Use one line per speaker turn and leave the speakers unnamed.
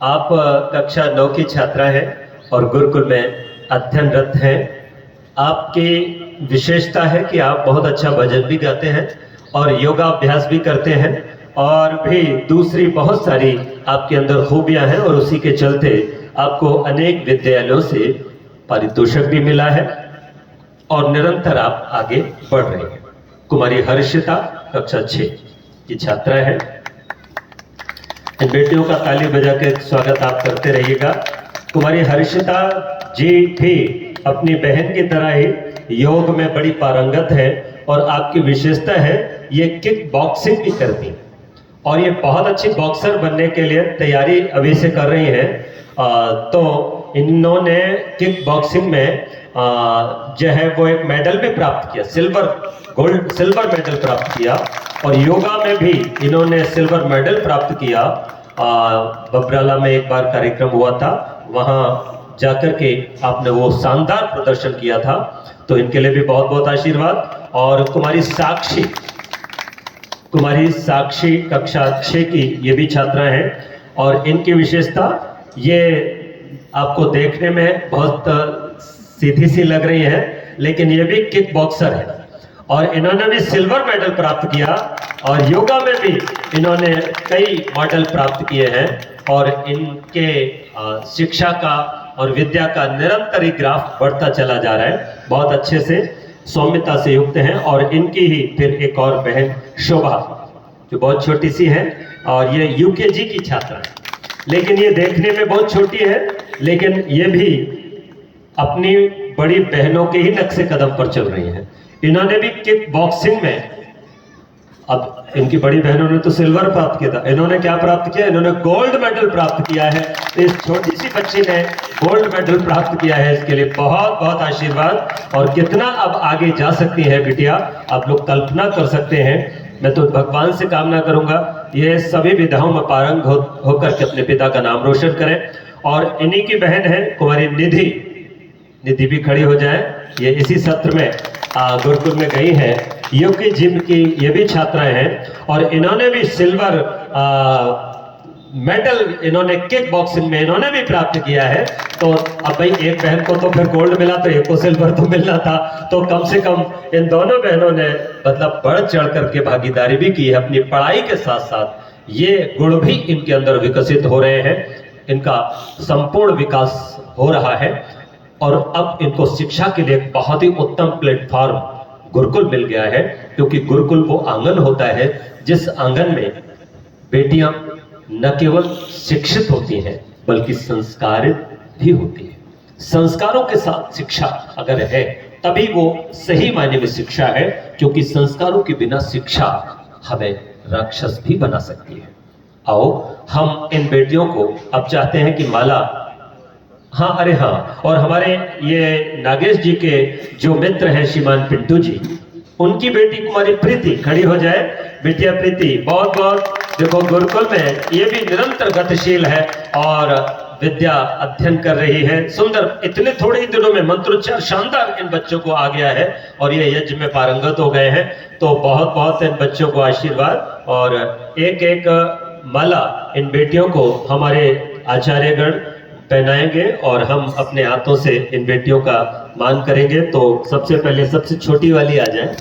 आप कक्षा 9 की छात्रा हैं और गुरुकुल में अध्ययनरत हैं। आपकी विशेषता है कि आप बहुत अच्छा भजन भी गाते हैं और योगाभ्यास भी करते हैं और भी दूसरी बहुत सारी आपके अंदर खूबियां हैं और उसी के चलते आपको अनेक विद्यालयों से पारितोषिक भी मिला है और निरंतर आप आगे बढ़ रहे हैं। कुमारी हर्षिता कक्षा 6 की छात्रा है। इन बेटियों का ताली बजा के स्वागत आप करते रहिएगा। कुमारी हर्षिता जी भी अपनी बहन की तरह ही योग में बड़ी पारंगत है और आपकी विशेषता है ये किक बॉक्सिंग भी करती है और ये बहुत अच्छी बॉक्सर बनने के लिए तैयारी अभी से कर रही हैं। तो इन्होंने किक बॉक्सिंग में जो है वो एक मेडल भी प्राप्त किया, सिल्वर मेडल प्राप्त किया और योगा में भी इन्होंने सिल्वर मेडल प्राप्त किया। बबराला में एक बार कार्यक्रम हुआ था, वहां जाकर के आपने वो शानदार प्रदर्शन किया था, तो इनके लिए भी बहुत बहुत आशीर्वाद। और कुमारी साक्षी कक्षा 6 की ये भी छात्रा हैं और इनकी विशेषता ये आपको देखने में बहुत सीधी सी लग रही है, लेकिन ये भी किक बॉक्सर है और इन्होंने भी सिल्वर मेडल प्राप्त किया और योगा में भी इन्होंने कई मेडल प्राप्त किए हैं और इनके शिक्षा का और विद्या का निरंतर ही ग्राफ बढ़ता चला जा रहा है। बहुत अच्छे से सौम्यता से युक्त हैं और इनकी ही फिर एक और बहन शोभा जो बहुत छोटी सी है और ये यूकेजी की छात्रा है, लेकिन ये देखने में बहुत छोटी है, लेकिन ये भी अपनी बड़ी बहनों के ही नक्शे कदम पर चल रही हैं। इन्होंने भी किक बॉक्सिंग में, अब इनकी बड़ी बहनों ने तो सिल्वर प्राप्त किया था, इन्होंने क्या प्राप्त किया, इन्होंने गोल्ड मेडल प्राप्त किया है। तो इस छोटी सी बच्ची ने गोल्ड मेडल प्राप्त किया है, इसके लिए बहुत बहुत आशीर्वाद। और कितना अब आगे जा सकती है बिटिया, आप लोग कल्पना कर सकते हैं। मैं तो भगवान से कामना करूंगा ये सभी विधाओं में पारंग होकर के अपने पिता का नाम रोशन करें। और इन्हीं की बहन है कुमारी निधि भी खड़ी हो जाए। ये इसी सत्र में गुरुकुल में गई हैं, यूके जिम की ये भी छात्राएं हैं और इन्होंने भी सिल्वर मेडल इन्होंने किक बॉक्सिंग में इन्होंने भी प्राप्त किया है। तो अब भाई एक बहन को तो फिर गोल्ड मिला तो एक को सिल्वर तो मिलना था, तो कम से कम इन दोनों बहनों ने मतलब बढ़ चढ़ करके भागीदारी भी की है अपनी पढ़ाई के साथ साथ। ये गुण भी इनके अंदर विकसित हो रहे हैं, इनका संपूर्ण विकास हो रहा है और अब इनको शिक्षा के लिए बहुत ही उत्तम प्लेटफॉर्म गुरुकुल मिल गया है, क्योंकि गुरुकुल वो आंगन होता है जिस आंगन में बेटियां न केवल शिक्षित होती हैं बल्कि संस्कारित भी होती है। संस्कारों के साथ शिक्षा अगर है तभी वो सही मायने में शिक्षा है, क्योंकि संस्कारों के बिना शिक्षा हमें राक्षस भी बना सकती है। आओ हम इन बेटियों को अब चाहते हैं कि माला, हाँ अरे हाँ, और हमारे ये नागेश जी के जो मित्र हैं श्रीमान पिंटू जी, उनकी बेटी कुमारी प्रीति खड़ी हो जाए। बिटिया प्रीति बहुत बहुत देखो गुरुकुल में ये भी निरंतर गतिशील है और विद्या अध्ययन कर रही है। सुंदर, इतने थोड़े ही दिनों में मंत्रोच्चार शानदार इन बच्चों को आ गया है और ये यज्ञ में पारंगत हो गए हैं। तो बहुत बहुत इन बच्चों को आशीर्वाद और एक एक माला इन बेटियों को हमारे आचार्यगण पहनाएंगे और हम अपने हाथों से इन बेटियों का मान करेंगे। तो सबसे पहले सबसे छोटी वाली आ जाए।